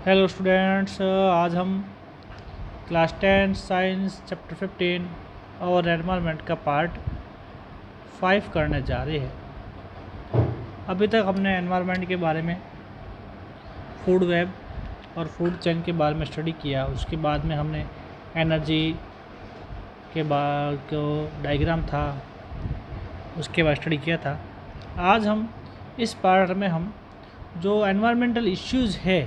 Hello students, आज हम class 10 science chapter 15 और एनवायरनमेंट का पार्ट 5 करने जा रहे हैं। अभी तक हमने एनवायरनमेंट के बारे में, फूड वेब और फूड चेन के बारे में स्टडी किया। उसके बाद में हमने एनर्जी के बाद जो डायग्राम था उसके बाद स्टडी किया था। आज हम इस पार्ट में हम जो एनवायरमेंटल इश्यूज़ है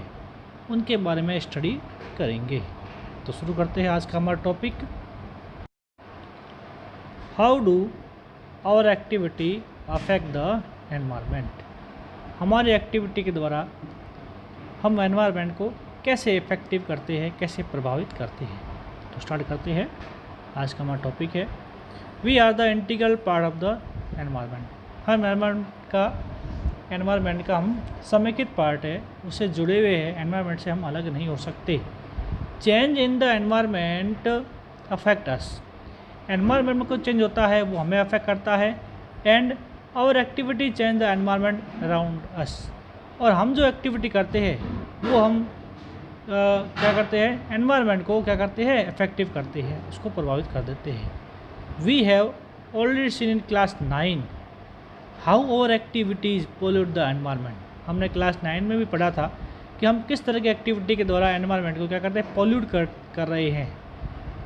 उनके बारे में स्टडी करेंगे। तो शुरू करते हैं आज का हमारा topic. How do our activity affect the environment. हमारी एक्टिविटी के द्वारा हम एनवायरनमेंट को कैसे इफेक्टिव करते हैं, कैसे प्रभावित करते हैं। तो स्टार्ट करते हैं। आज का हमारा टॉपिक है we are the integral part of the environment. हम एनवायरनमेंट का हम समेकित पार्ट है, उससे जुड़े हुए हैं। एनवायरनमेंट से हम अलग नहीं हो सकते। Change in the environment affect us. Environment में कुछ चेंज होता है वो हमें अफेक्ट करता है। And our activity change the environment around us. और हम जो एक्टिविटी करते हैं वो हम क्या करते हैं, एनवायरनमेंट को क्या करते हैं, इफेक्टिव करते हैं, उसको प्रभावित कर देते हैं। We have already seen in class 9 how our activities pollute the environment. हमने क्लास 9 में भी पढ़ा था कि हम किस तरह की एक्टिविटी के द्वारा एनवायरनमेंट को क्या करते हैं, पोल्यूट कर रहे हैं।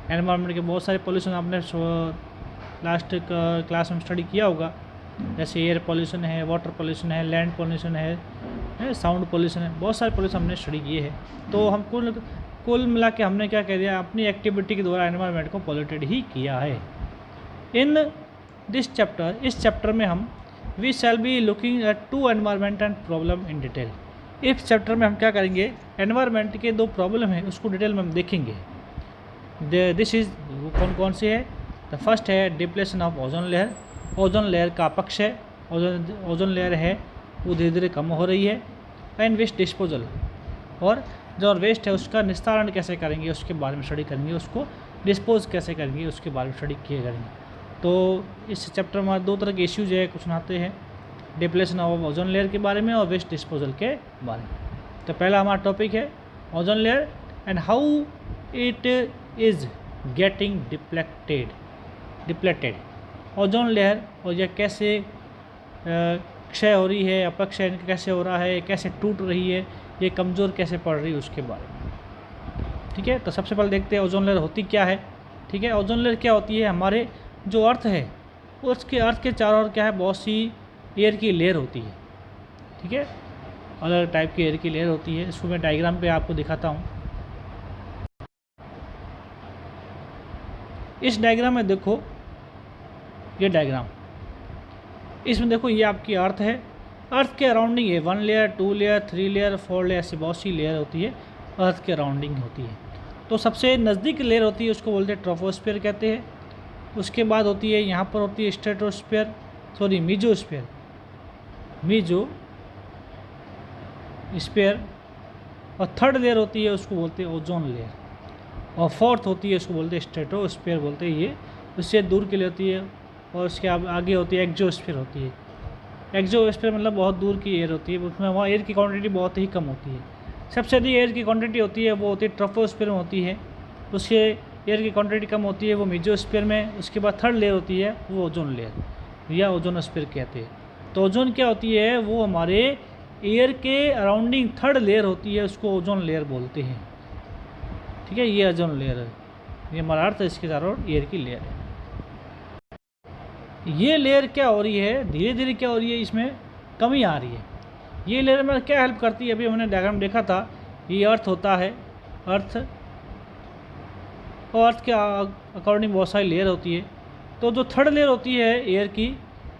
एनवायरनमेंट के बहुत सारे पोल्यूशन आपने लास्ट क्लास में स्टडी किया होगा, जैसे एयर पोल्यूशन है, वाटर पोल्यूशन है, लैंड पोल्यूशन है, साउंड पोल्यूशन है, बहुत सारे पोल्यूशन हमने स्टडी किए हैं। तो हम कुल मिला के हमने क्या कह दिया, अपनी एक्टिविटी के द्वारा एनवायरनमेंट को पोल्यूटेड ही किया है। इन दिस चैप्टर, इस चैप्टर में हम we shall be looking at to environment and problem in detail. इस चैप्टर में हम क्या करेंगे, एनवायरनमेंट के दो प्रॉब्लम है उसको डिटेल में हम देखेंगे। दिस इज़ कौन कौन से है। द फर्स्ट है depletion of ozone layer. Ozone layer का पक्ष है, ओजोन लेयर है वो धीरे धीरे कम हो रही है। एंड वेस्ट डिस्पोजल, और जो वेस्ट है उसका निस्तारण कैसे करेंगे उसके बारे में स्टडी करेंगे, उसको डिस्पोज कैसे करेंगे उसके बारे में स्टडी किए करेंगे। तो इस चैप्टर में दो तरह के इश्यूज है, कुछ आते हैं डिप्लेशन ऑफ ओजोन लेयर के बारे में और वेस्ट डिस्पोजल के बारे में। तो पहला हमारा टॉपिक है ozone layer and how it is getting depleted. Ozone layer और यह कैसे क्षय हो रही है, अपक्षय कैसे हो रहा है, कैसे टूट रही है, ये कमज़ोर कैसे पड़ रही है उसके बारे में। ठीक है, तो सबसे पहले देखते हैं ओजोन लेयर होती क्या है। ठीक है, ओजोन लेयर क्या होती है, हमारे जो अर्थ है उसके अर्थ के चारों ओर क्या है, बहुत सी एयर की लेयर होती है। ठीक है, अलग अलग टाइप की एयर की लेयर होती है। इसको मैं डायग्राम पे आपको दिखाता हूँ। इस डायग्राम में देखो, ये डायग्राम, इसमें देखो ये आपकी अर्थ है। अर्थ के अराउंडिंग है 1 लेयर, 2 लेयर, 3 लेयर, 4 लेयर, ऐसी बहुत सी लेयर होती है अर्थ के अराउंडिंग होती है। तो सबसे नज़दीक लेयर होती है उसको बोलते हैं ट्रोपोस्फीयर कहते हैं। उसके बाद होती है, यहाँ पर होती है स्ट्रेटोस्फीयर, सॉरी मीजोस्फीयर, मीजोस्फीयर। और थर्ड लेयर होती है उसको बोलते हैं ओजोन लेयर। और फोर्थ होती है उसको बोलते हैं स्ट्रेटोस्फीयर बोलते हैं, ये उससे दूर के लिए होती है। और उसके आगे होती है एक्सोस्फीयर होती है। एक्सोस्फीयर मतलब बहुत दूर की एयर होती है, उसमें वहाँ एयर की क्वांटिटी बहुत ही कम होती है। सबसे अधिक एयर की क्वांटिटी होती है वो होती है ट्रोपोस्फीयर में होती है, उसके एयर की क्वांटिटी कम होती है वो मीजोस्फीयर में। उसके बाद थर्ड लेयर होती है वो ओजोन लेयर या ओजोनोस्फीयर कहते हैं। तो ओजोन क्या होती है, वो हमारे एयर के अराउंडिंग थर्ड लेयर होती है, उसको ओजोन लेयर बोलते हैं। ठीक है, ये ओजोन लेयर है, ये हमारा अर्थ है, इसके चारों एयर की लेयर है। ये लेयर क्या हो रही है, धीरे धीरे क्या हो रही है, इसमें कमी आ रही है। ये लेयर में क्या हेल्प करती है, अभी हमने डायग्राम देखा था, ये अर्थ होता है, अर्थ और अर्थ के अकॉर्डिंग बहुत सारी लेयर होती है। तो जो थर्ड लेयर होती है एयर की,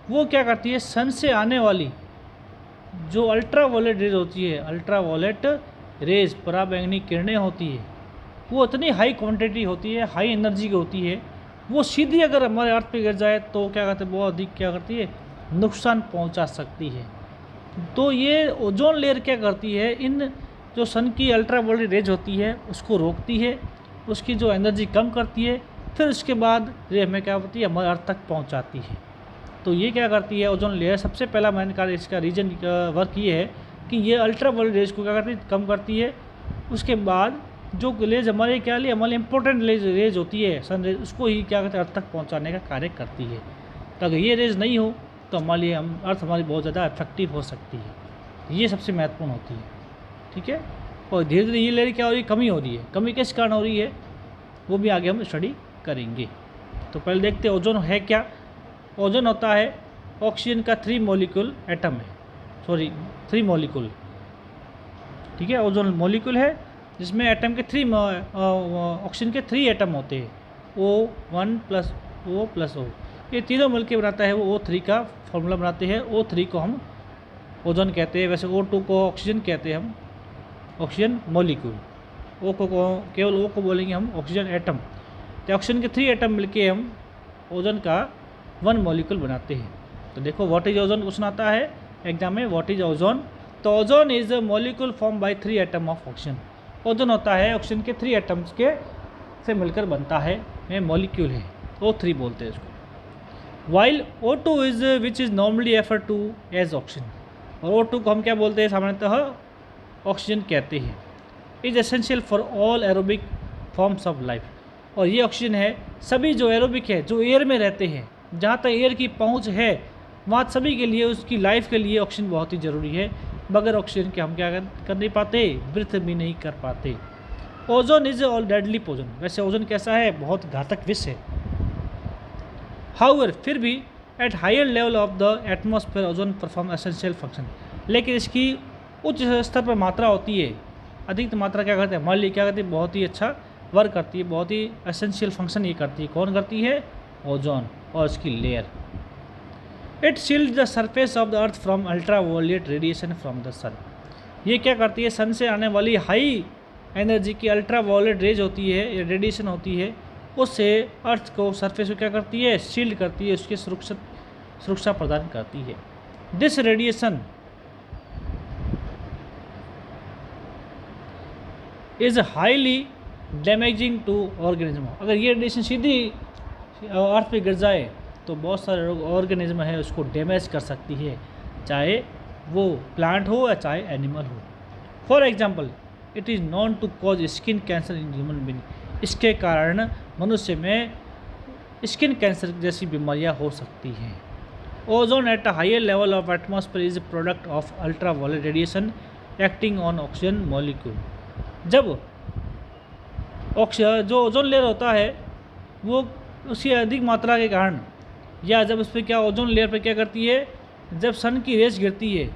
वो क्या करती है, सन से आने वाली जो अल्ट्रा वायलेट रेज होती है, अल्ट्रा वायलेट रेज, पराबैंगनी किरणें होती है, वो इतनी हाई क्वांटिटी होती है, हाई एनर्जी की होती है, वो सीधी अगर हमारे अर्थ पे गिर जाए तो क्या कहते हैं, बहुत अधिक क्या करती है, नुकसान पहुंचा सकती है। तो ये ओजोन लेयर क्या करती है, इन जो सन की अल्ट्रा वायलेट रेज होती है उसको रोकती है, उसकी जो एनर्जी कम करती है, फिर उसके बाद रे हमें क्या होती है, हमारे अर्थ तक पहुंचाती है। तो ये क्या करती है ओजोन लेयर, सबसे पहला मैंने कहा इसका रीजन वर्क ये है कि ये अल्ट्रा वायलेट रेज को क्या करती है, कम करती है, उसके बाद जो रेज हमारे क्या लिए हमारे इंपॉर्टेंट रेज होती है सन रेज, उसको ही क्या कहते हैं अर्थ तक पहुंचाने का कार्य करती है। तो अगर ये रेज नहीं हो तो हमारे लिए अर्थ हमारी बहुत ज़्यादा इफेक्टिव हो सकती है। ये सबसे महत्वपूर्ण होती है, ठीक है। और धीरे धीरे ये लेयर क्या हो रही है, कमी हो रही है। कमी किस कारण हो रही है वो भी आगे हम स्टडी करेंगे। तो पहले देखते हैं ओजोन है क्या। ओजोन होता है ऑक्सीजन का 3 मॉलिक्यूल एटम है, 3 मॉलिक्यूल, ठीक है। ओजोन मॉलिक्यूल है जिसमें एटम के 3 ऑक्सीजन के 3 एटम होते हैं, O1 + O + O। ये तीनों मिलकर बनाता है वो O3 का फॉर्मूला बनाते हैं। O3 को हम ओजोन कहते हैं। वैसे O2 को ऑक्सीजन कहते हैं हम, ऑक्सीजन मॉलिक्यूल। O को केवल O को बोलेंगे हम ऑक्सीजन एटम। तो ऑक्सीजन के 3 एटम मिलके हम ओजोन का 1 मॉलिक्यूल बनाते हैं। तो देखो व्हाट इज ओजोन क्वेश्चन आता है एग्जाम में, व्हाट इज ओजोन। तो ozone is a molecule form by 3 atom of oxygen. Ozone होता है ऑक्सीजन के 3 एटम्स के से मिलकर बनता है, में मॉलिक्यूल है, O3 बोलते हैं इसको। While O2 is which is normally refer to as oxygen, और O2 को हम क्या बोलते हैं सामान्यतः ऑक्सीजन कहते हैं। Is essential for all aerobic forms of life, और ये ऑक्सीजन है सभी जो एरोबिक है, जो एयर में रहते हैं, जहाँ तक एयर की पहुँच है वहाँ सभी के लिए, उसकी लाइफ के लिए ऑक्सीजन बहुत ही ज़रूरी है। बगैर ऑक्सीजन के हम क्या कर नहीं पाते, ब्रीथ भी नहीं कर पाते। Ozone is all deadly poison, वैसे ओजोन कैसा है, बहुत घातक विष है। हाउएवर फिर भी at higher level of the atmosphere ozone perform essential function, लेकिन इसकी उच्च स्तर पर मात्रा होती है, अधिक मात्रा क्या करते हैं हमारे लिए, क्या करती है, बहुत ही अच्छा वर्क करती है, बहुत ही एसेंशियल फंक्शन ये करती है। कौन करती है, ओजोन और इसकी layer. It shield the surface of the earth from ultra violet radiation from the sun, ये क्या करती है, सन से आने वाली हाई एनर्जी की अल्ट्रा वायलेट रेज होती है, रेडिएशन होती है, उससे अर्थ को सरफेस को क्या करती है, शील्ड करती है, उसकी सुरक्षा प्रदान करती है। This radiation is highly damaging to organism, अगर ये रेडिएशन सीधी अर्थ पे गिर जाए तो बहुत सारे ऑर्गेनिज्म है उसको डैमेज कर सकती है, चाहे वो प्लांट हो या चाहे एनिमल हो। For example it is known to cause skin cancer in human being, इसके कारण मनुष्य में स्किन कैंसर जैसी बीमारियां हो सकती हैं। Ozone at a higher level of atmosphere is product of ultra violet radiation acting on oxygen molecule, जब ऑक्सीजन जो ओजोन लेयर होता है वो उसकी अधिक मात्रा के कारण, या जब उस पर क्या ओजोन लेयर पर क्या करती है, जब सन की रेस गिरती है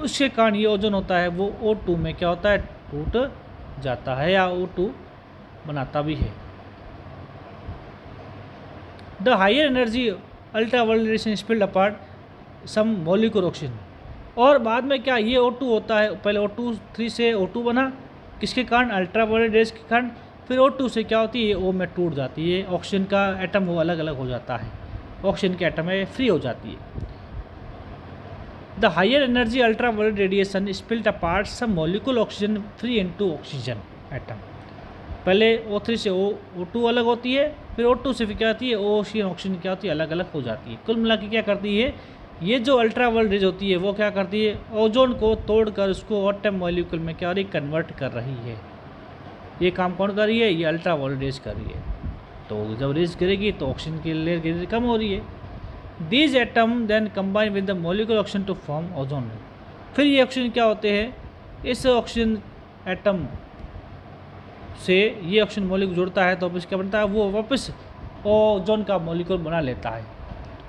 उसके कारण ये ओजोन होता है वो O2 में क्या होता है, टूट जाता है या O2 बनाता भी है। The higher energy ultra violet radiation split apart some molecule oxygen, और बाद में क्या ये O2 होता है, पहले O2 3 से O2 बना, किसके कारण, अल्ट्रा वायलेट रेज के कारण। फिर O2 से क्या होती है, O में टूट जाती है, ऑक्सीजन का एटम वो अलग अलग हो जाता है, ऑक्सीजन के एटम है फ्री हो जाती है। The higher energy ultra violet radiation split apart some molecule oxygen free into oxygen atom, पहले O3 से O2 अलग होती है, फिर O2 से फिर क्या होती है, ऑक्सीजन क्या होती है, अलग अलग हो जाती है। कुल मिला के क्या करती है, ये जो अल्ट्रा वायलेट रेज होती है वो क्या करती है, ओजोन को तोड़कर उसको एटम मॉलिक्यूल में क्या हो रही, कन्वर्ट कर रही है। ये काम कौन कर रही है, ये अल्ट्रा वायलेट रेज कर रही है। तो जब रेज गिरेगी तो ऑक्सीजन की लेयर कम हो रही है। These atom then combine with the molecule oxygen to form ozone, फिर ये ऑक्सीजन क्या होते हैं, इस ऑक्सीजन एटम से ये ऑक्सीजन मॉलिक्यूल जुड़ता है तो वापस क्या बनता है, वो वापस ओजोन का मॉलिक्यूल बना लेता है।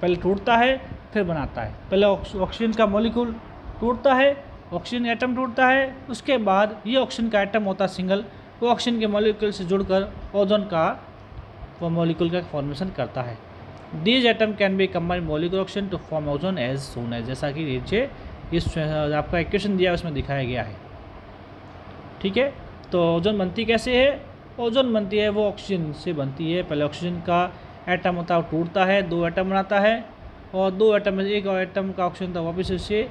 पहले टूटता है फिर बनाता है, पहले ऑक्सीजन का मॉलिक्यूल टूटता है, ऑक्सीजन एटम टूटता है, उसके बाद ये ऑक्सीजन का एटम होता है सिंगल, वो ऑक्सीजन के मॉलिक्यूल से जुड़कर ओजोन का वो मॉलिक्यूल का फॉर्मेशन करता है। These atom can be combined molecule oxygen to form ozone as soon as, जैसा कि नीचे इस आपका इक्वेशन दिया है उसमें दिखाया गया है, ठीक है। तो ओजोन बनती कैसे है, ओजोन बनती है वो ऑक्सीजन से बनती है, पहले ऑक्सीजन का एटम होता है वो टूटता है, 2 एटम बनाता है, और 2 एटम में एक एटम का ऑक्सीजन था वापस उससे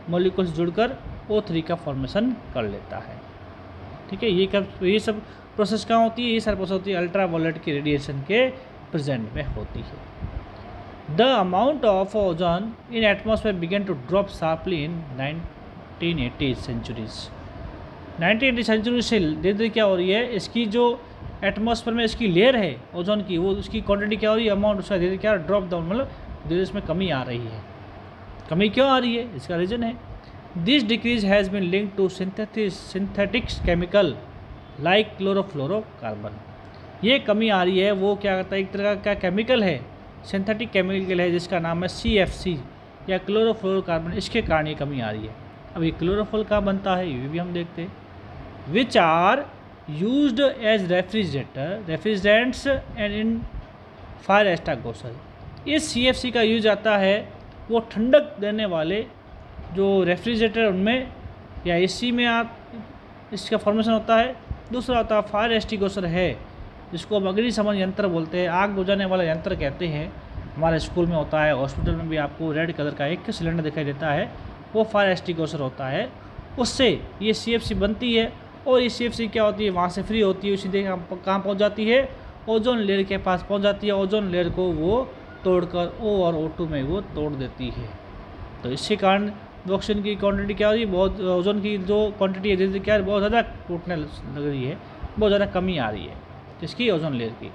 मॉलिक्यूल से जुड़कर O3 का फॉर्मेशन कर लेता है, ठीक है। ये सब प्रोसेस कहाँ होती है, ये सारी प्रोसेस होती है अल्ट्रा वायलेट की रेडिएशन के प्रेजेंट में होती है। The amount of ozone in atmosphere begin to drop sharply in 1980 centuries, 19वीं सेंचुरी से धीरे धीरे क्या हो रही है, इसकी जो एटमॉस्फेयर में इसकी लेयर है ओजोन की, वो उसकी क्वांटिटी क्या हो रही है, अमाउंट उसका धीरे क्या ड्रॉप डाउन, मतलब धीरे इसमें कमी आ रही है। कमी क्यों आ रही है, इसका रीज़न है this decrease has been linked to synthetics chemical like chlorofluorocarbon. ये कमी आ रही है, वो क्या करता है, एक तरह का केमिकल है, सिंथेटिक केमिकल है जिसका नाम है CFC या क्लोरोफ्लोरोकार्बन, इसके कारण ये कमी आ रही है। अब ये क्लोरोफ्लोर कहाँ बनता है ये भी हम देखते हैं। Which are used as refrigerants and in fire extinguisher. इस CFC का यूज आता है वो ठंडक देने वाले जो रेफ्रिजरेटर उनमें या AC में आप इसका फॉर्मेशन होता है। दूसरा होता है फायर एक्सटिंग्विशर है, जिसको हम अग्निशमन यंत्र बोलते हैं, आग बुझाने वाला यंत्र कहते हैं। हमारे स्कूल में होता है, हॉस्पिटल में भी आपको रेड कलर का एक सिलेंडर दिखाई देता है, वो फायर एक्सटिंग्विशर होता है। उससे ये CFC बनती है और ये CFC क्या होती है, वहाँ से फ्री होती है, सीधे कहाँ पहुँच जाती है, ओजोन लेयर के पास पहुँच जाती है। ओजोन लेयर को वो तोड़कर O और O2 में वो तोड़ देती है। तो इसके कारण ऑक्सीजन की क्वांटिटी क्या हो रही है, बहुत ओजोन की जो क्वांटिटी है जैसे क्या है, बहुत ज़्यादा टूटने लग रही है, बहुत ज़्यादा कमी आ रही है इसकी ओजोन लेयर की।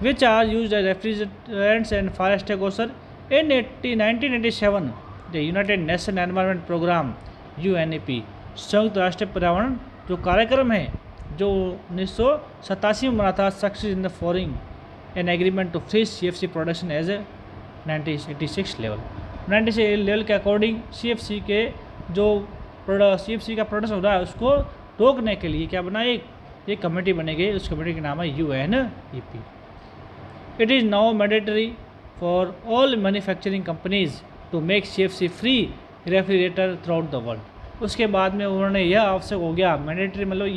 Which are use as refrigerants and fire extinguisher in 1987 the United Nation environment programme UNEP, संयुक्त राष्ट्र पर्यावरण जो कार्यक्रम है जो 1987 में बना था, success in the forging an agreement to freeze CFC production as a 1986 level. 96 level के अकॉर्डिंग CFC के जो CFC का प्रोडक्शन हो रहा है उसको रोकने के लिए क्या बना, एक कमेटी बनी गई, उस कमेटी का नाम है UNEP। It is now mandatory for all manufacturing companies to make CFC free refrigerator throughout the world. उसके बाद में उन्होंने यह आवश्यक हो गया, मैंडेटरी मतलब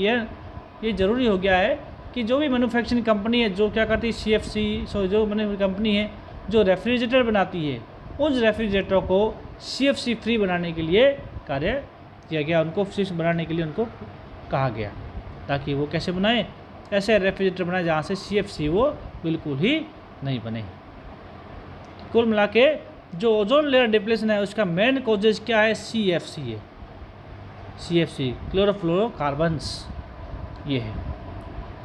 ये ज़रूरी हो गया है कि जो भी मैन्युफैक्चरिंग कंपनी है जो क्या करती है CFC, जो मैन्युफैक्चरिंग कंपनी है जो रेफ्रिजरेटर बनाती है, उस रेफ्रिजरेटर को CFC फ्री बनाने के लिए कार्य किया गया, उनको फ्री बनाने के लिए उनको कहा गया, ताकि वो कैसे बनाए, ऐसे रेफ्रिजरेटर बनाए जहाँ से CFC वो बिल्कुल ही नहीं बने। कुल मिला के जो ओजोन लेयर डिप्लेशन है उसका मेन कॉजेज क्या है, CFC है, CFC क्लोरोफ्लोरोकार्बन्स ये है।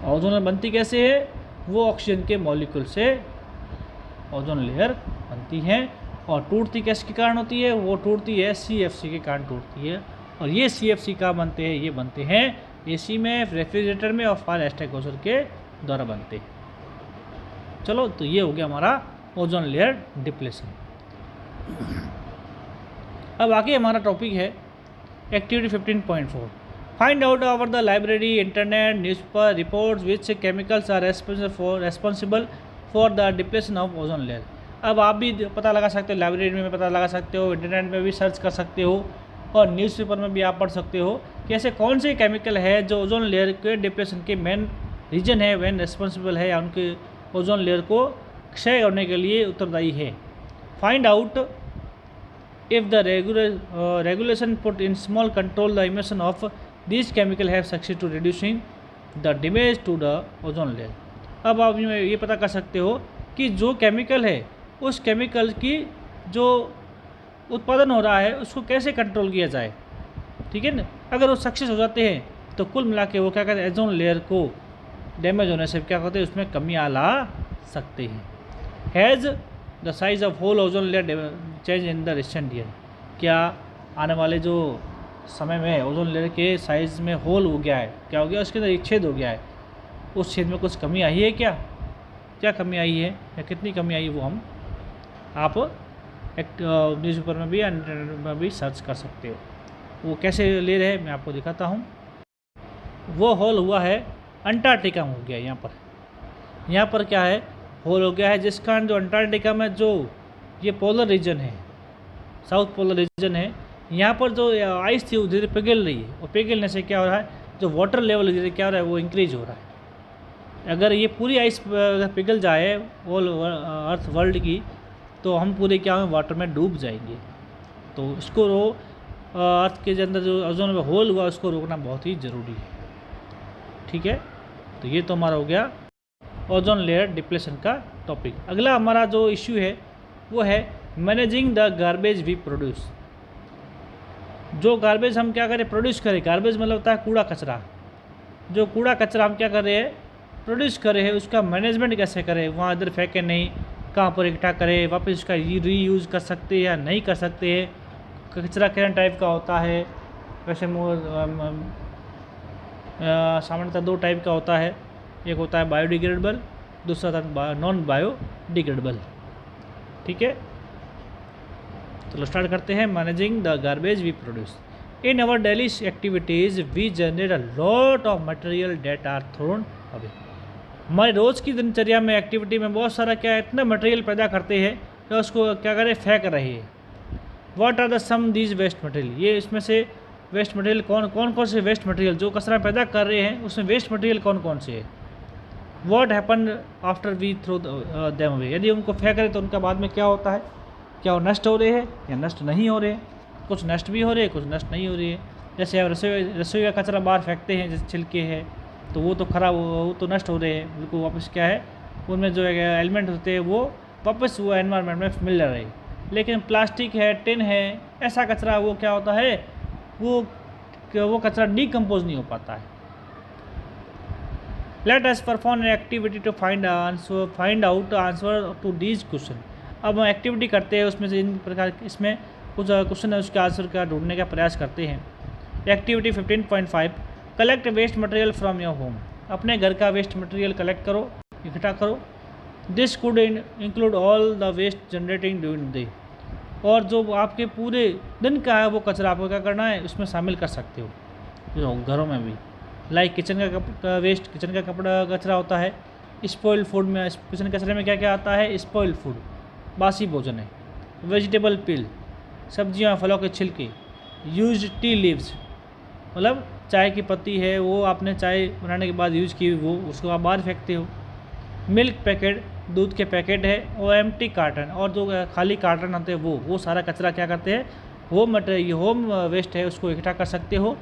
ओजोन लेयर बनती कैसे है, वो ऑक्सीजन के मॉलिक्यूल से ओजोन लेयर बनती है, और टूटती किसके कारण होती है, वो टूटती है CFC के कारण टूटती है। और ये CFC का बनते हैं, ये बनते हैं AC में, रेफ्रिजरेटर में और फायर एक्सटिंग्विशर के द्वारा बनते हैं। चलो, तो ये हो गया हमारा ओजोन लेयर डिप्लेशन। अब आगे हमारा टॉपिक है activity 15.4। Find out over the library, internet, newspaper reports which chemicals are responsible for the depletion of ozone layer. अब आप भी पता लगा सकते हो, लाइब्रेरी में पता लगा सकते हो, इंटरनेट में भी सर्च कर सकते हो, और न्यूज़पेपर में भी आप पढ़ सकते हो कि ऐसे कौन से केमिकल है जो ओजोन लेयर के डिप्रेशन के मेन रीजन है, मेन रिस्पॉन्सिबल है, या उनके ओजोन लेयर को क्षय करने के लिए उत्तरदायी है। Find out if the regulation put in small control the emission of this chemical have success to reducing the damage to the ozone layer. अब आप ये पता कर सकते हो कि जो केमिकल है उस केमिकल की जो उत्पादन हो रहा है उसको कैसे कंट्रोल किया जाए, ठीक है ना। अगर वो सक्सेस हो जाते हैं तो कुल मिला के वो क्या कहते हैं, ओजोन लेयर को डैमेज होने से क्या कहते हैं, उसमें कमी ला सकते हैं। Has the size of hole ozone layer change in the recent year. क्या आने वाले जो समय में ओजोन लेयर के साइज़ में होल हो गया है, क्या हो गया, उसके अंदर एक छेद हो गया है, उस छेद में कुछ कमी आई है, क्या कमी आई है या कितनी कमी आई है, वो हम आप न्यूज़पेपर में भी या इंटरनेट में भी सर्च कर सकते हो। वो कैसे ले रहे हैं मैं आपको दिखाता हूँ। वो होल हुआ है अंटार्कटिका में हो गया, यहाँ पर क्या है, होल हो गया है, जिस कारण जो अंटार्कटिका में जो ये पोलर रीजन है, साउथ पोलर रीजन है, यहाँ पर जो आइस थी वो धीरे पिघल रही है, और पिघलने से क्या हो रहा है, जो वाटर लेवल धीरे क्या हो रहा है, वो इंक्रीज हो रहा है। अगर ये पूरी आइस पिघल जाए ऑल अर्थ वर्ल्ड की, तो हम पूरे क्या हैं, वाटर में डूब जाएंगे। तो इसको अर्थ के अंदर जो ओजोन में होल हुआ उसको रोकना बहुत ही ज़रूरी है, ठीक है। तो ये तो हमारा हो गया ओजोन लेयर डिप्लेशन का टॉपिक। अगला हमारा जो इश्यू है वो है managing the garbage we produce. जो गार्बेज हम क्या करें, प्रोड्यूस करें, गार्बेज मतलब होता है कूड़ा कचरा, जो कूड़ा कचरा हम क्या कर रहे हैं, प्रोड्यूस कर रहे हैं, उसका मैनेजमेंट कैसे करें, वहाँ इधर फेंके नहीं, कहाँ पर इकट्ठा करें, वापस उसका रीयूज़ कर सकते हैं या नहीं कर सकते हैं, कचरा कितना टाइप का होता है। वैसे सामान्यतः 2 टाइप का होता है, एक होता है बायोडिग्रेडेबल, दूसरा होता है नॉन बायोडिग्रेडेबल। ठीक है, चलो स्टार्ट करते हैं। Managing the garbage we produce in our daily activities we generate a lot of material that are thrown away. हमारे रोज़ की दिनचर्या में, एक्टिविटी में बहुत सारा क्या है, इतना मटेरियल पैदा करते हैं कि उसको क्या करें, फेंक रहे हैं। What are the some these waste material, ये इसमें से वेस्ट मटेरियल कौन से वेस्ट मटेरियल जो कचरा पैदा कर रहे हैं, उसमें वेस्ट मटेरियल कौन से है। What happen after we throw them away, यदि उनको फेंक रहे तो उनका बाद में क्या होता है, क्या वो नष्ट हो रहे हैं या नष्ट नहीं हो रहे। कुछ नष्ट भी हो रहे हैं, कुछ नष्ट नहीं हो रही है। जैसे आप रसोई का कचरा बाहर फेंकते हैं, जैसे छिलके हैं, तो वो तो खराब, वो तो नष्ट हो रहे हैं, बिल्कुल वापस क्या है, उनमें जो एलिमेंट होते हैं वो वापस वो एनवायरनमेंट में मिल रहे हैं। लेकिन प्लास्टिक है, टिन है, ऐसा कचरा वो क्या होता है, वो कचरा डिकम्पोज नहीं हो पाता है। Let us perform an activity to find out answer to these question. अब हम एक्टिविटी करते हैं, उसमें से इन प्रकार इसमें कुछ क्वेश्चन है, उसके आंसर का ढूंढने का प्रयास करते हैं। Activity 15.5 collect waste material from your home. अपने घर का वेस्ट मटेरियल कलेक्ट करो, इकट्ठा करो। This could include all the waste generating during the day, और जो आपके पूरे दिन का है वो कचरा आपको क्या करना है, उसमें शामिल कर सकते हो, जो घरों में भी। लाइक किचन का वेस्ट, किचन का कपड़ा कचरा होता है। स्पॉइल्ड फूड में, किचन कचरे में क्या क्या आता है, स्पॉइल्ड फूड, बासी भोजन है। वेजिटेबल पील, सब्जियां फलों के छिलके। यूज्ड टी लीव्स, मतलब चाय की पत्ती है, वो आपने चाय बनाने के बाद यूज़ की, वो उसको आप बाहर फेंकते हो। मिल्क पैकेट, दूध के पैकेट है। और एम्प्टी कार्टन, और जो खाली कार्टन आते हैं वो सारा कचरा क्या करते हैं, होम वेस्ट है, उसको इकट्ठा कर सकते हो।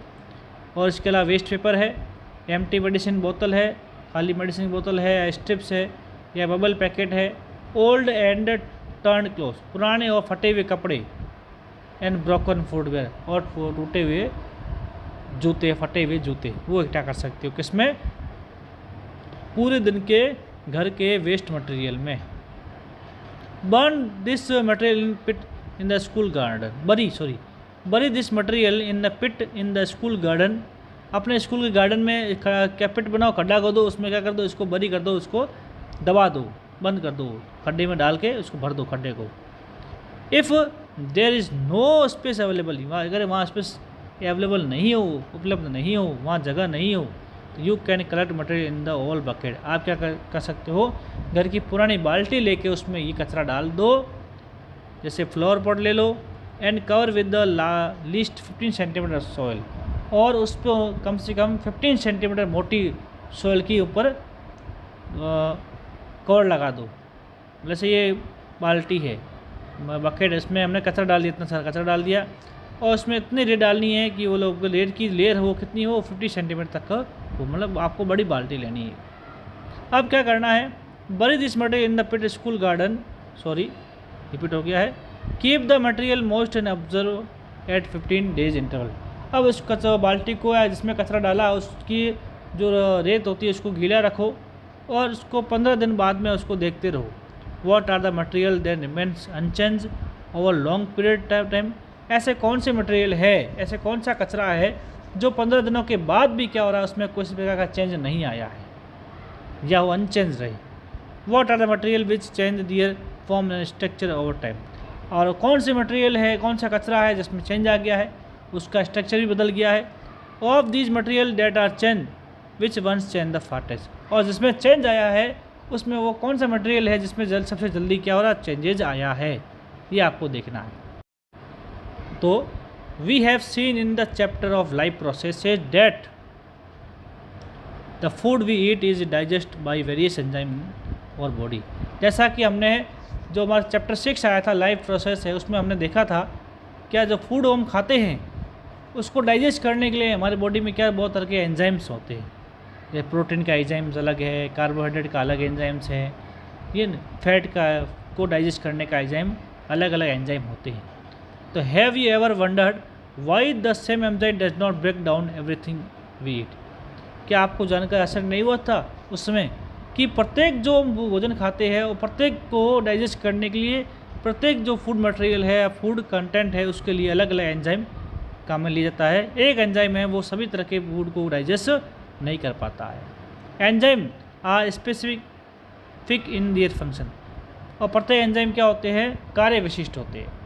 और इसके अलावा वेस्ट पेपर है, एम्प्टी मेडिसिन बोतल है, खाली मेडिसिन बोतल है, स्ट्रिप्स है या बबल पैकेट है। ओल्ड एंड टर्न क्लोथ, पुराने और फटे हुए कपड़े। एंड ब्रोकन फुटवेयर, और टूटे हुए जूते, फटे हुए जूते, वो इकट्ठा कर सकते हो किसमें, पूरे दिन के घर के वेस्ट मटेरियल में। Burn this material in pit in the school garden, bury this material in the pit in the school garden. अपने स्कूल के गार्डन में क्या पिट बनाओ, खड्डा कर दो, उसमें क्या कर दो, इसको बरी कर दो, उसको दबा दो, बंद कर दो, खड्डे में डाल के उसको भर दो खड्डे को। If there is no space available, अगर वहाँ स्पेस अवेलेबल नहीं हो, उपलब्ध नहीं हो, वहाँ जगह नहीं हो, तो you can collect material in the old bucket. आप क्या कर सकते हो, घर की पुरानी बाल्टी लेके उसमें ये कचरा डाल दो, जैसे फ्लावर पॉट ले लो। And cover with the least 15 centimetre soil, और उस पर कम से कम 15 सेंटीमीटर मोटी सॉइल के ऊपर कवर लगा दो। जैसे ये बाल्टी है, बकेट, इसमें हमने कचरा डाल दिया, इतना सारा कचरा डाल दिया, और उसमें इतनी रेत डालनी है कि वो लोग रेत की लेयर हो कितनी हो, 50 सेंटीमीटर तक का हो, मतलब आपको बड़ी बाल्टी लेनी है। अब क्या करना है, bury this material in the pit school garden, repeat हो गया है। Keep the material moist and observe at 15 days interval. अब उस कचरा बाल्टी को या जिसमें कचरा डाला उसकी जो रेत होती है उसको गीला रखो, और उसको 15 दिन बाद में उसको देखते रहो। What are the material that remains unchanged over long period time. ऐसे कौन से मटेरियल है, ऐसे कौन सा कचरा है जो 15 दिनों के बाद भी क्या हो रहा है, उसमें किसी प्रकार का चेंज नहीं आया है या वो अनचेंज रही। What are the material which change their form and structure over time. और कौन से मटेरियल है, कौन सा कचरा है जिसमें चेंज आ गया है, उसका स्ट्रक्चर भी बदल गया है। Of these material that are change which ones change the fastest. और जिसमें चेंज आया है उसमें वो कौन सा मटेरियल है जिसमें सबसे जल्दी क्या हो रहा है, चेंजेज आया है, ये आपको देखना है। तो we have seen in the chapter of life processes that the food we eat is digest by various enzyme our body. जैसा कि हमने जो हमारा चैप्टर 6 आया था, लाइफ प्रोसेस है, उसमें हमने देखा था क्या जो फूड हम खाते हैं उसको डाइजेस्ट करने के लिए हमारे बॉडी में क्या बहुत तरह के एंजाइम्स होते हैं। ये प्रोटीन का एंजाइम्स अलग है, कार्बोहाइड्रेट का अलग एंजाइम्स है, ये फैट का को डाइजेस्ट करने का एंजाइम अलग अलग एंजाइम होते हैं। तो have you ever wondered why the same enzyme does not break down everything we eat. क्या आपको जानकर असर नहीं हुआ था उसमें कि प्रत्येक जो हम भोजन खाते हैं और प्रत्येक को डाइजेस्ट करने के लिए प्रत्येक जो फूड मटेरियल है, फूड कंटेंट है, उसके लिए अलग अलग एंजाइम काम में लिया जाता है। एक एंजाइम है वो सभी तरह के फूड को डाइजेस्ट नहीं कर पाता है। Enzyme are specific in their function, और प्रत्येक एंजाइम क्या होते हैं, कार्य विशिष्ट होते हैं।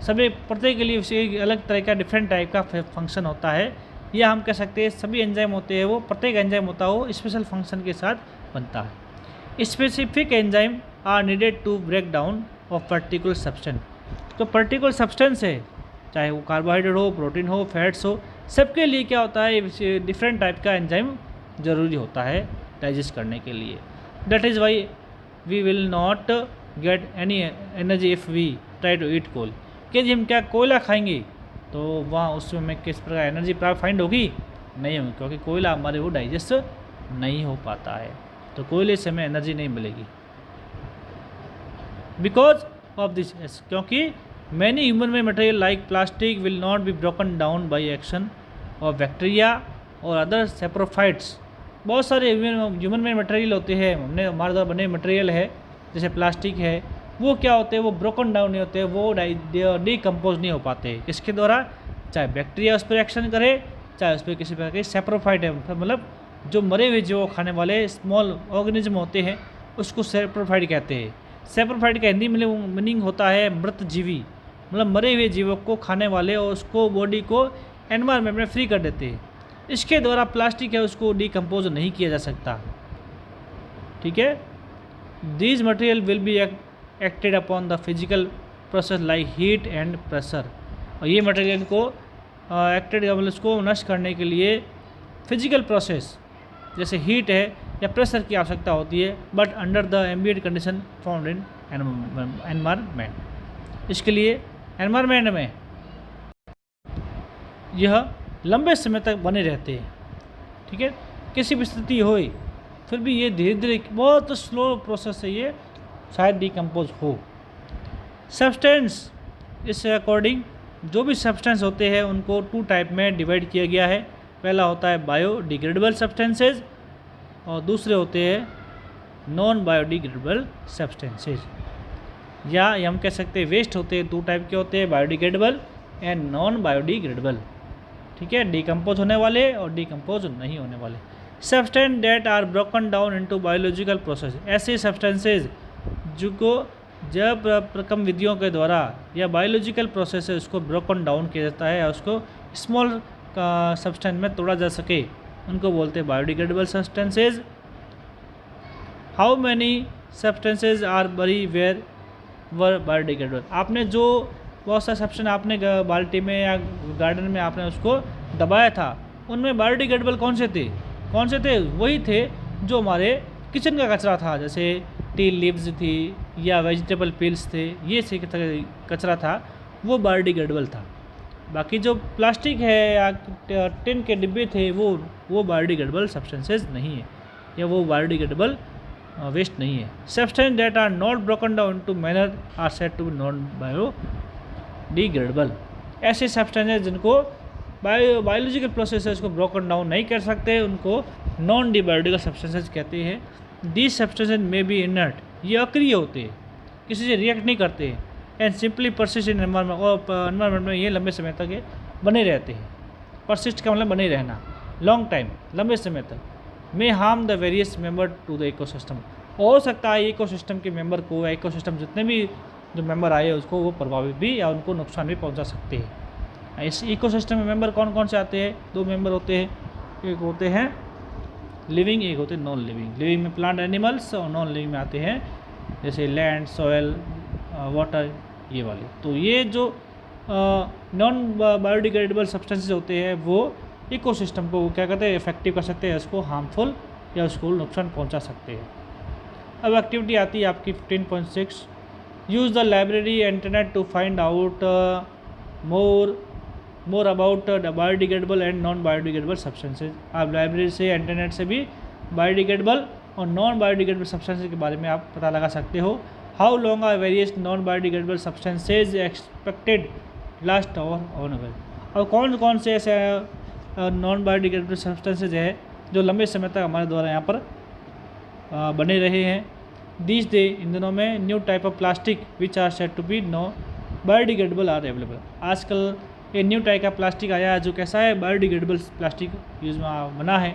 सभी प्रत्येक के लिए अलग तरह का डिफरेंट टाइप का फंक्शन होता है, या हम कह सकते हैं सभी एंजाइम होते हैं वो प्रत्येक एंजाइम होता है वो स्पेशल फंक्शन के साथ बनता है। Specific enzyme are needed to break down of particular substance. तो पर्टिकुलर सब्सटेंस है, चाहे वो कार्बोहाइड्रेट हो, प्रोटीन हो, फैट्स हो, सबके लिए क्या होता है, डिफरेंट टाइप का एंजाइम ज़रूरी होता है डाइजेस्ट करने के लिए। That is why we will not get any energy if we try to eat coal. कि जी हम क्या कोयला खाएंगे तो वहाँ उसमें हमें किस प्रकार एनर्जी प्राप्त फाइंड होगी, नहीं होगी, क्योंकि कोयला हमारे वो डाइजेस्ट नहीं हो पाता है, तो कोयले से हमें एनर्जी नहीं मिलेगी। बिकॉज ऑफ दिस, क्योंकि many human made material like plastic will not be broken down by action of bacteria और अदर सेप्रोफाइट्स। बहुत सारे ह्यूमन मेड मटेरियल होते हैं, हमने हमारे द्वारा बने मटेरियल है जैसे प्लास्टिक है, वो क्या होते हैं, वो ब्रोकन डाउन नहीं होते, वो डिकम्पोज नहीं हो पाते। किसके द्वारा, चाहे बैक्टीरिया उस पर एक्शन करे, चाहे उस पर किसी प्रकार के सेप्रोफाइट है, मतलब जो मरे हुए जो खाने वाले स्मॉल ऑर्गेनिज्म होते हैं उसको सेप्रोफाइट कहते हैं। सेप्रोफाइट का हिंदी में मीनिंग होता है मृत जीवी, मतलब मरे हुए जीवों को खाने वाले, और उसको बॉडी को एनवायरनमेंट में फ्री कर देते हैं। इसके द्वारा प्लास्टिक है उसको डिकम्पोज नहीं किया जा सकता। ठीक है, these material will be acted upon the physical process like heat and pressure. और ये मटेरियल को एक्टेड उसको नष्ट करने के लिए फिजिकल प्रोसेस जैसे हीट है या प्रेशर की आवश्यकता होती है, but under the ambient condition found in environment. इसके लिए एनवायरमेंट में यह लंबे समय तक बने रहते हैं। ठीक है, किसी भी स्थिति हो फिर भी ये धीरे धीरे बहुत स्लो प्रोसेस से ये शायद डिकम्पोज हो। सब्सटेंस, इस अकॉर्डिंग जो भी सब्सटेंस होते हैं उनको 2 टाइप में डिवाइड किया गया है। पहला होता है बायोडिग्रेडेबल सब्सटेंसेज और दूसरे होते हैं नॉन बायोडिग्रेडेबल सब्सटेंसेज, या हम कह सकते हैं वेस्ट होते हैं 2 टाइप के होते हैं, बायोडिग्रेडेबल एंड नॉन बायोडिग्रेडेबल। ठीक है, डिकम्पोज होने वाले और डिकम्पोज नहीं होने वाले। Substance that are broken down into biological process, ऐसे सब्सटेंसेज जिनको जब प्रकम विधियों के द्वारा या बायोलॉजिकल प्रोसेस से उसको ब्रोकन डाउन किया जाता है या उसको स्मॉल सब्सटेंस में तोड़ा जा सके, उनको बोलते हैं biodegradable substances. How many substances are bury where were biodegradable. आपने जो बहुत सारे सब्सटेंस आपने बाल्टी में या गार्डन में आपने उसको दबाया था, उनमें बायोडिग्रेडेबल कौन से थे? वही थे जो हमारे किचन का कचरा था, जैसे टी लीव्स थी या वेजिटेबल पील्स थे, ये से कचरा था, वो बायोडिग्रेडेबल था। बाकी जो प्लास्टिक है या टिन के डिब्बे थे वो बायोडिग्रेडेबल सब्सटेंसेज नहीं है, या वो बायोडिग्रेडेबल वेस्ट नहीं है। Substance that are not broken down to manner are said to be non biodegradable. ऐसे सब्सटेंसेज जिनको बायोलॉजिकल प्रोसेस है उसको ब्रोकन डाउन नहीं कर सकते, उनको नॉन डिबायोडिग्रेडेबल सब्सटेंसेज कहते हैं। दीज सब्सटेंसेज में बी इनर्ट, ये अक्रिय होते हैं, किसी से रिएक्ट नहीं करते हैं, and simply persist in environment, और एनवायरमेंट में ये लंबे समय तक ये बने रहते हैं। परसिस्ट का मतलब बने रहना, लॉन्ग टाइम, लंबे समय तक। May harm the various member to the ecosystem, हो सकता है इकोसिस्टम के मेंबर को, इकोसिस्टम जितने भी जो मेंबर आए उसको वो प्रभावित भी या उनको नुकसान भी पहुंचा सकते हैं। इस इकोसिस्टम में मेंबर कौन कौन से आते हैं? 2 मेंबर होते हैं, एक होते हैं लिविंग, एक होते हैं नॉन लिविंग। लिविंग में प्लांट एनिमल्स और नॉन लिविंग में आते हैं जैसे लैंड, सॉयल, वाटर, ये वाले। तो ये जो नॉन बायोडिग्रेडेबल सब्सटेंसेस होते हैं वो इकोसिस्टम को क्या कहते हैं, इफेक्टिव कर सकते हैं, इसको हार्मफुल या उसको नुकसान पहुंचा सकते हैं। अब एक्टिविटी आती है आपकी 15.6, use the library internet to find out more about biodegradable and non biodegradable substances. आप लाइब्रेरी से, इंटरनेट से भी बायोडिग्रेडेबल और नॉन बायोडिग्रेडेबल सब्सटेंसेज के बारे में आप पता लगा सकते हो। How long are various non biodegradable substances expected last or on avail, अब कौन कौन से ऐसे नॉन बायोडिग्रेडेबल सब्सटेंसेज है जो लंबे समय तक हमारे द्वारा यहाँ पर बने रहे हैं। दिस डे इन दिनों में new type of plastic which are said to be no biodegradable are available. आजकल ये न्यू टाइप का प्लास्टिक आया है जो कैसा है, बायोडिग्रेडेबल प्लास्टिक यूज़ में बना है।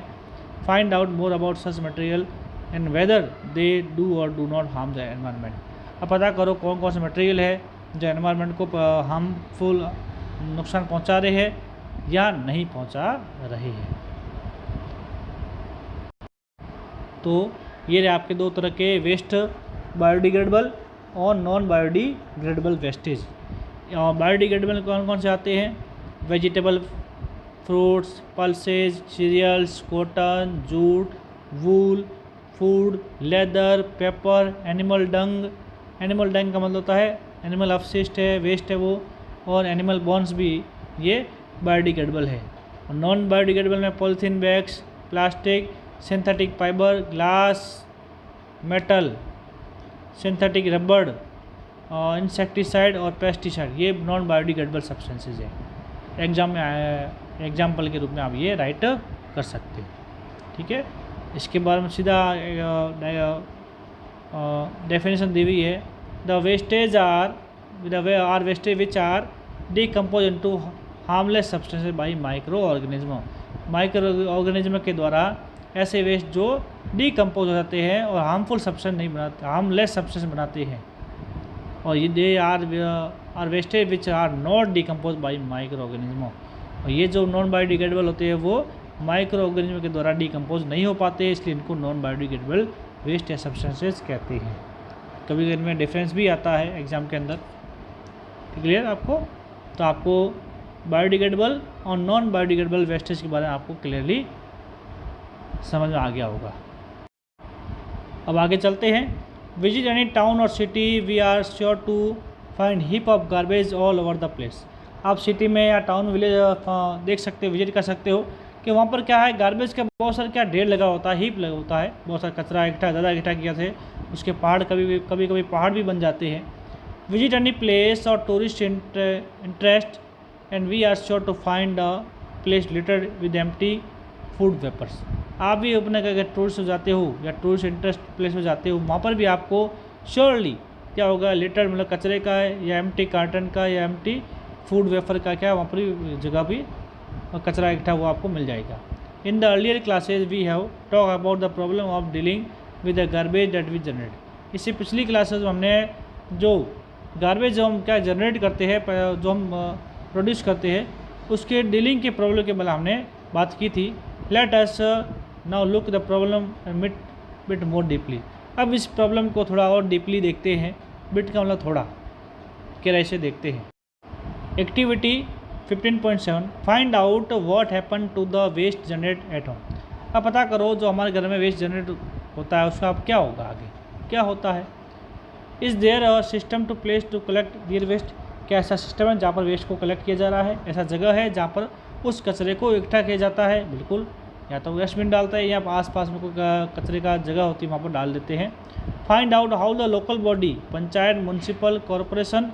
Find out more about such material and whether they do or do not harm the environment. अब पता करो कौन कौन से मटेरियल है जो एनवायरनमेंट को हार्मफुल नुकसान पहुंचा रहे हैं या नहीं पहुंचा रहे हैं। तो ये रहे आपके दो तरह के वेस्ट, बायोडिग्रेडेबल और नॉन बायोडिग्रेडेबल वेस्टेज। बायोडिग्रेडेबल कौन कौन से आते हैं, vegetable, fruits, pulses, cereals, cotton, jute, wool, food, leather, paper, animal dung. Animal dung का मतलब होता है एनिमल अपशिष्ट है, वेस्ट है वो, और एनिमल बोन्स भी ये बायोडिग्रेडेबल है। और नॉन बायोडिग्रेडेबल में polythene bags, plastic, synthetic fibre, glass, metal, synthetic रबड़, इंसेक्टिसाइड और पेस्टिसाइड, ये नॉन बायोडिग्रेडेबल सब्सटेंसेज है। एग्जाम में एग्जाम्पल के रूप में आप ये राइट कर सकते हैं। ठीक है, इसके बारे में सीधा डेफिनेशन दी हुई है। The wastage are wastage which are decompose into harmless substances by micro organism. Micro organism के द्वारा ऐसे वेस्ट जो डिकम्पोज हो जाते हैं और हार्मफुल सब्सटेंस नहीं बनाते, हार्मलेस सब्सटेंस बनाते हैं। और ये they are wastage which are not decompose by micro organism. और ये जो नॉन बायोडिग्रेडेबल होते हैं वो माइक्रो ऑर्गेनिज्म के द्वारा डिकम्पोज नहीं हो पाते, इसलिए इनको नॉन बायोडिग्रेडेबल वेस्ट या सब्सटेंसेज कहते हैं। कभी कभी इनमें डिफरेंस भी आता है एग्जाम के अंदर। क्लियर आपको? तो आपको बायोडिग्रेडेबल और नॉन बायोडिग्रेडेबल वेस्टेज के बारे में आपको क्लियरली समझ में आ गया होगा। अब आगे चलते हैं। Visit any town or city, we are sure to find heap of garbage all over the place. आप सिटी में या टाउन विलेज देख सकते हो, विजिट कर सकते हो कि वहाँ पर क्या है, गार्बेज का बहुत सारा क्या ढेर लगा होता है, हीप लगा होता है, बहुत सारा कचरा इकट्ठा ज़्यादा इकट्ठा किया थे, उसके पहाड़ कभी पहाड़ भी बन जाते हैं। Visit any place or tourist interest and we are sure to find a place littered with empty food wrappers. आप भी अपने अगर टूरिस्ट हो जाते हो या टूरिस्ट इंटरेस्ट प्लेस में जाते हो, वहाँ पर भी आपको श्योरली क्या होगा, लिटर मतलब कचरे का है या एम्प्टी कार्टन का या एम्प्टी फूड वेफर का क्या वहाँ पर जगह भी कचरा इकट्ठा वो आपको मिल जाएगा। In the earlier classes we have talk about the problem of dealing with the garbage that we generate. इससे पिछली क्लासेज में हमने जो गार्बेज जो हम क्या जनरेट करते हैं, जो हम प्रोड्यूस करते हैं, उसके डीलिंग के प्रॉब्लम के बारे में हमने बात की थी। Let us now look the problem bit more deeply. अब इस प्रॉब्लम को थोड़ा और डीपली देखते हैं। बिट का मतलब थोड़ा, कैसे से देखते हैं। Activity 15.7 find out what happen to the waste generate at home. अब पता करो जो हमारे घर में वेस्ट जनरेट होता है उसका अब क्या होगा, आगे क्या होता है। Is there a system to place to collect their waste. क्या ऐसा सिस्टम है जहाँ पर वेस्ट को कलेक्ट किया जा रहा है, ऐसा जगह है जहाँ पर उस कचरे को इकट्ठा किया जाता है। बिल्कुल, या तो डस्टबिन डालता है या आस-पास में कोई कचरे का जगह होती है वहाँ पर डाल देते हैं। Find out how the local body, panchayat, municipal corporation,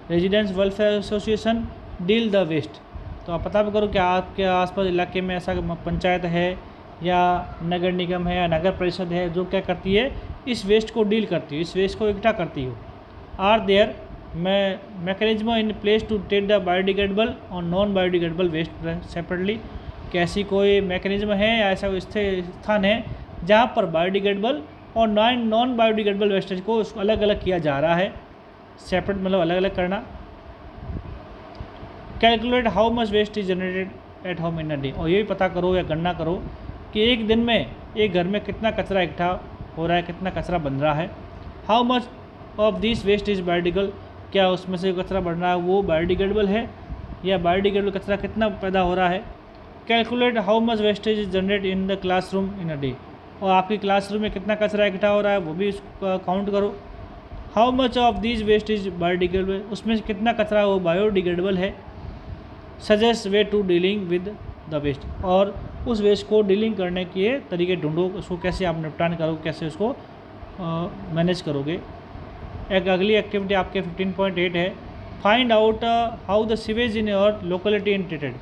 residence welfare association deal the waste. तो आप पता भी करो कि आपके आसपास इलाके में ऐसा पंचायत है या नगर निगम है या नगर परिषद है जो क्या करती है, इस वेस्ट को डील करती है, इस वेस्ट को इकट्ठा करती हो। Are there mechanism in place to take the biodegradable और नॉन बायोडिग्रेडेबल वेस्ट सेपरेटली। कैसी कोई मैकेनिज्म है या ऐसा कोई स्थान है जहाँ पर बायोडिग्रेडेबल और नॉन बायोडिग्रेडेबल वेस्टेज को उसको अलग अलग किया जा रहा है, सेपरेट मतलब अलग अलग करना। Calculate how much waste is generated at home in a day. और ये भी पता करो या गणना करो कि एक दिन में एक घर में कितना कचरा इकट्ठा हो रहा है, कितना कचरा बन रहा है। How much of this waste is biodegradable. क्या उसमें से कचरा बन रहा है वो बायोडिग्रेडेबल है या बायोडिग्रेडेबल कचरा कितना पैदा हो रहा है। Calculate how much wastage is generate in the classroom in a day. और आपकी क्लासरूम में कितना कचरा इकट्ठा हो रहा है वो भी काउंट करो। How much of this waste is biodegradable. उसमें से कितना कचरा वो बायोडिग्रेडेबल है। Suggest way to dealing with the waste. और उस वेस्ट को डीलिंग करने के तरीके ढूंढो, उसको कैसे आप निपटान करोगे, कैसे उसको मैनेज करोगे। एक अगली एक्टिविटी आपके 15.8 है find out how the sewage in your locality in treated.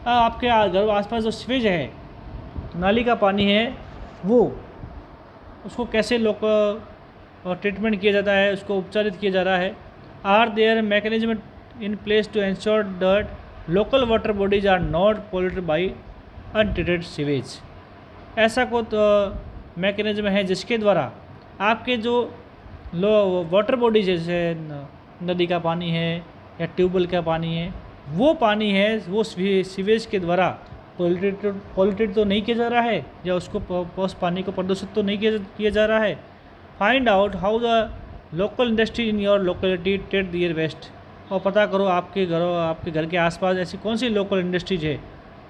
आपके घर आसपास जो सीवेज है, नाली का पानी है, वो उसको कैसे ट्रीटमेंट किया जाता है, उसको उपचारित किया जा रहा है। Are there mechanism in place to ensure that local water bodies are not polluted by untreated sewage. ऐसा कोई मैकेनिज्म है जिसके द्वारा आपके जो वाटर बॉडी जैसे नदी का पानी है या ट्यूबवेल का पानी है, वो पानी है वो सीवेज के द्वारा पॉल्यूटेड तो नहीं किया जा रहा है, या उसको उस पानी को प्रदूषित तो नहीं किया जा रहा है। Find out how the local industry in your locality treat their waste. और पता करो आपके घर के आसपास ऐसी कौन सी लोकल इंडस्ट्रीज है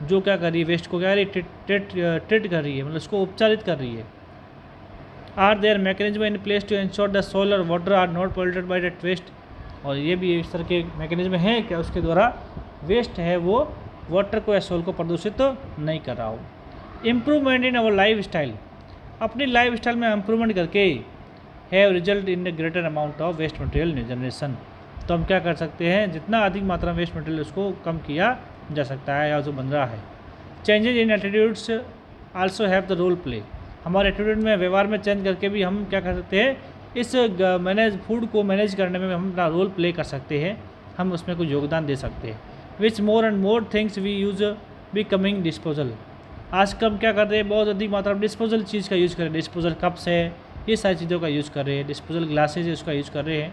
जो क्या कर रही है, वेस्ट को क्या रही ट्रीट कर रही है, मतलब उसको उपचारित कर रही है। Are there mechanism in place to ensure the soil और water are not polluted by that waste. और ये भी इस तरह के मैकेनिज्म है कि उसके द्वारा वेस्ट है वो वाटर को या सोल को प्रदूषित तो नहीं कर रहा हो। Improvement in our life style, अपनी लाइफ स्टाइल में इम्प्रूवमेंट करके have result in the greater amount of waste material generation. तो हम क्या कर सकते हैं, जितना अधिक मात्रा में वेस्ट मटेरियल उसको कम किया जा सकता है या जो बन रहा है। Changes in attitudes also have the role play. हमारे एटीट्यूड में, व्यवहार में चेंज करके भी हम क्या कर सकते हैं, इस फूड को मैनेज करने में हम अपना रोल प्ले कर सकते हैं, हम उसमें कुछ योगदान दे सकते हैं। Which more and more things we use becoming disposal. आजकल हम क्या कर रहे हैं, बहुत अधिक मात्रा में डिस्पोजल चीज़ का यूज़ कर रहे हैं। डिस्पोजल कप्स है, ये सारी चीज़ों का यूज़ कर रहे हैं। डिस्पोजल ग्लासेज है, उसका यूज़ कर रहे हैं।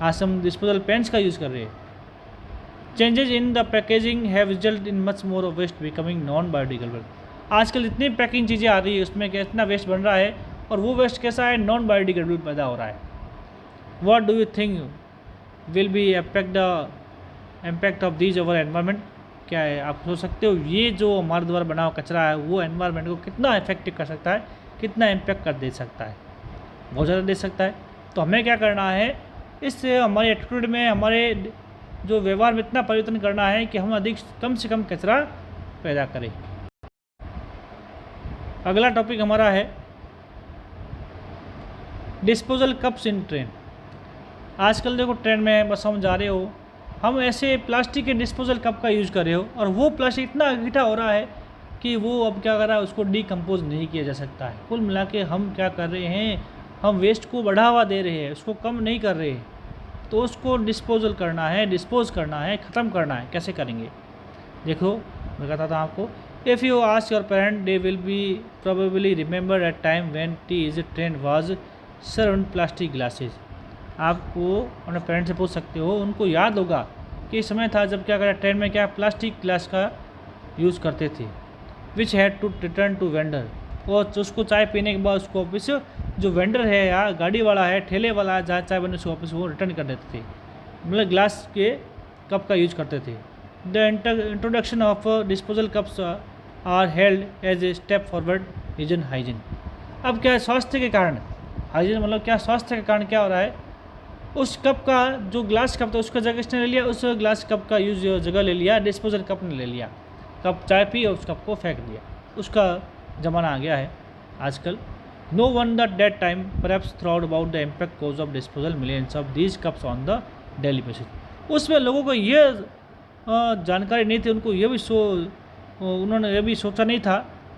आज हम डिस्पोजल पेन्स का यूज़ कर रहे हैं। Changes in the packaging have result in much more of waste becoming non biodegradable. आजकल इतनी पैकिंग चीज़ें आ रही है, उसमें क्या इतना वेस्ट बन रहा है, और वो वेस्ट कैसा है, नॉन बायोडिग्रेडेबल पैदा हो रहा है। What do you think will be impact of these over environment. क्या है, आप सोच सकते हो ये जो हमारे द्वारा बना हुआ कचरा है वो एनवायरनमेंट को कितना इफेक्टिव कर सकता है, कितना इम्पैक्ट कर दे सकता है, बहुत ज़्यादा दे सकता है। तो हमें क्या करना है, इससे हमारे एटीट्यूड में, हमारे जो व्यवहार में इतना परिवर्तन करना है कि हम कम से कम कचरा पैदा करें। अगला टॉपिक हमारा है डिस्पोजल कप्स इन ट्रेन। आजकल देखो ट्रेन में बस हम जा रहे हो, हम ऐसे प्लास्टिक के डिस्पोजल कप का यूज़ कर रहे हो, और वो प्लास्टिक इतना इकट्ठा हो रहा है कि वो अब क्या कर रहा है, उसको डिकम्पोज नहीं किया जा सकता है। कुल मिला के हम क्या कर रहे हैं, हम वेस्ट को बढ़ावा दे रहे हैं, उसको कम नहीं कर रहे हैं। तो उसको डिस्पोज करना है, ख़त्म करना है। कैसे करेंगे, देखो मैं कहता था आपको, if you ask your parent they will be probably remember at time when T is train was served plastic glasses. आपको अपने पेरेंट्स से पूछ सकते हो, उनको याद होगा कि समय था जब क्या करें, ट्रेन में क्या प्लास्टिक ग्लास का यूज़ करते थे, which had to return to vendor. और उसको चाय पीने के बाद उसको वापस जो वेंडर है या गाड़ी वाला है, ठेले वाला है, जहाँ चाय बने उसको वापस वो रिटर्न कर देते थे, मतलब ग्लास के कप का यूज करते थे। The introduction of disposal cups are held as a step forward reason hygiene. अब क्या है, स्वास्थ्य के कारण, हाइजीन मतलब क्या, स्वास्थ्य के कारण क्या हो रहा है, उस कप का जो ग्लास कप था उसका जगह इसने ले लिया, उस ग्लास कप का यूज जगह ले लिया, डिस्पोजल कप ने ले लिया। कप चाय पी और उस कप को फेंक दिया, उसका ज़माना आ गया है आजकल। No one that that time perhaps थ्राउट about the impact cause of disposal millions of these cups on the daily basis. उसमें लोगों को ये जानकारी नहीं थी, उनको ये भी उन्होंने ये भी सोचा नहीं था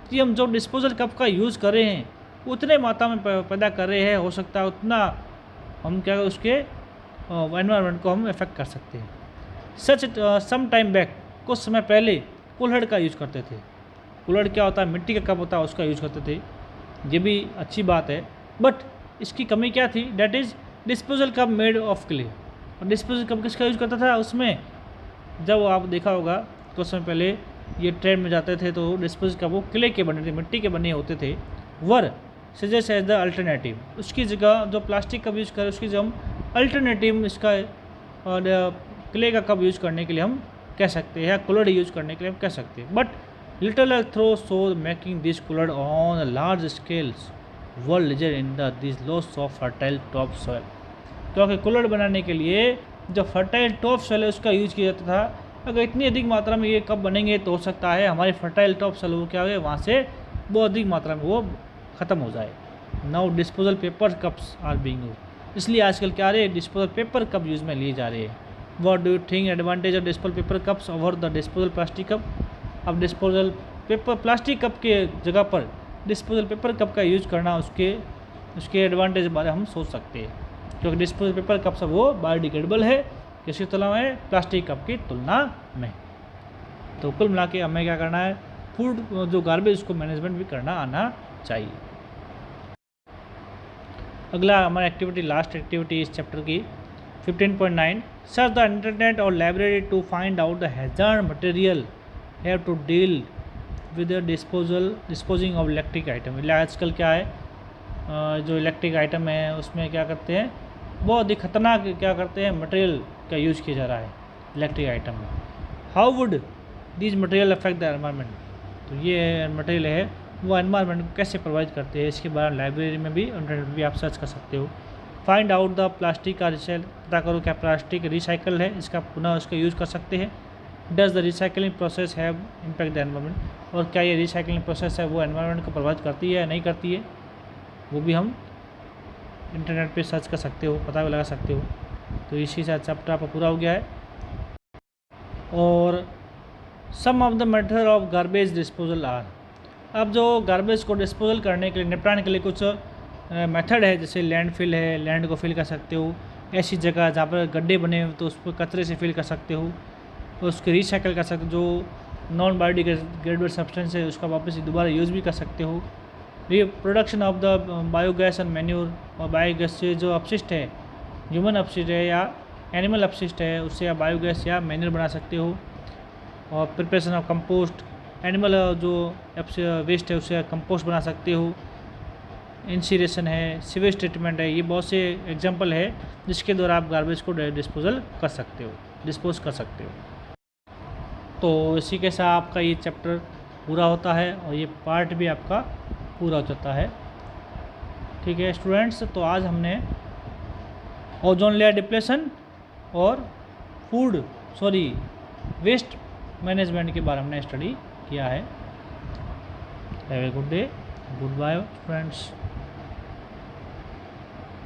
कि हम जो डिस्पोजल कप का यूज़ कर रहे हैं उतने मात्रा में पैदा कर रहे हैं, हो सकता है उतना हम क्या उसके एनवायरनमेंट को हम इफेक्ट कर सकते हैं। सच सम टाइम बैक, कुछ समय पहले कुल्हड़ का यूज़ करते थे। कुल्हड़ क्या होता है, मिट्टी का कप होता है, उसका यूज़ करते थे। ये भी अच्छी बात है, बट इसकी कमी क्या थी, that is disposal cup made of clay. और डिस्पोजल कप किसका यूज़ करता था, उसमें जब आप देखा होगा कुछ समय पहले ये ट्रेन में जाते थे तो डिस्पोजल कप वो क्ले के बने थे, मिट्टी के बने होते थे। वर सजेस्ट एज द अल्टरनेटिव, उसकी जगह जो प्लास्टिक कप यूज़ करें उसकी जगह हम अल्टरनेटिव इसका और क्ले का कप यूज़ करने के लिए हम कह सकते हैं, या कुल्हड़ यूज़ करने के लिए हम कह सकते हैं। But little throw so making this kulhad on large scales were leisure in the this loss of fertile top soil. क्योंकि कुल्हड़ बनाने के लिए जो फर्टाइल टॉप सॉइल है उसका यूज़ किया जाता था। अगर इतनी अधिक मात्रा में ये कप बनेंगे तो हो सकता है हमारी फर्टाइल टॉप सॉइल वो क्या हो, वहाँ से बहुत अधिक मात्रा में वो ख़त्म हो जाए। Now disposal paper cups are being used, इसलिए आजकल क्या रहे डिस्पोजल पेपर कप यूज़ में लिए जा रहे हैं। What do you think advantage of disposal paper cups over the disposal plastic cup. अब डिस्पोजल पेपर प्लास्टिक कप के जगह पर डिस्पोजल पेपर कप का यूज करना उसके एडवांटेज के बारे में हम सोच सकते हैं, क्योंकि डिस्पोजल पेपर कप सब वो बायोडिग्रेडेबल है किसकी तुलना में, प्लास्टिक कप की तुलना में। तो कुल मिला के हमें क्या करना है, फूड जो गार्बेज उसको मैनेजमेंट भी करना आना चाहिए। अगला हमारा एक्टिविटी, लास्ट एक्टिविटी इस चैप्टर की 15.9, search the internet or library to find out the hazard material have to deal with disposing of electric item. आजकल क्या है, जो इलेक्ट्रिक आइटम है उसमें क्या करते हैं, बहुत ही खतरनाक क्या करते हैं, मटेरियल का यूज़ किया जा रहा है इलेक्ट्रिक आइटम में। How would this material affect the environment. तो ये मटेरियल है वो एनवायरनमेंट को कैसे प्रोवाइड करते हैं, इसके बारे में लाइब्रेरी में भी इंटरनेट में भी आप सर्च कर सकते हो। फाइंड आउट द प्लास्टिक का रिसाइकल, पता करो क्या प्लास्टिक रिसाइकल है, इसका पुनः उसका यूज़ कर सकते हैं। Does the recycling process have impact the environment, और क्या ये रिसाइकलिंग प्रोसेस है वो एनवायरनमेंट को प्रभावित करती है या नहीं करती है, वो भी हम इंटरनेट पे सर्च कर सकते हो, पता भी लगा सकते हो। तो इसी से चैप्टर आपका पूरा हो गया है। और some of the method of garbage disposal are, अब जो गार्बेज को डिस्पोजल करने के लिए, निपटाने के लिए कुछ मेथड है, जैसे लैंडफिल है, लैंड को फिल कर सकते हो, ऐसी जगह जहाँ पर गड्ढे बने हो तो उस पर कचरे से फिल कर सकते हो, उसके रिसाइकल कर सकते हो, जो नॉन बायोडिग्रेडेबल सब्सटेंस है उसका वापस दोबारा यूज़ भी कर सकते हो। ये production of the biogas and manure, और बायोगैस से जो अपशिष्ट है, ह्यूमन अपशिष्ट है या एनिमल अपशिष्ट है, उससे आप बायोगैस या मैन्योर बना सकते हो। और प्रिपरेशन ऑफ कंपोस्ट, एनिमल जो वेस्ट है उससे कंपोस्ट बना सकते हो। इंसीरेशन है, सीवेज ट्रीटमेंट है, ये बहुत से एग्जांपल है जिसके द्वारा आप गार्बेज को डिस्पोज कर सकते हो। तो इसी के साथ आपका ये चैप्टर पूरा होता है और ये पार्ट भी आपका पूरा हो जाता है। ठीक है स्टूडेंट्स, तो आज हमने ओजोन लेयर डिप्लेशन और वेस्ट मैनेजमेंट के बारे में हमने स्टडी किया है। Have a good day, goodbye friends.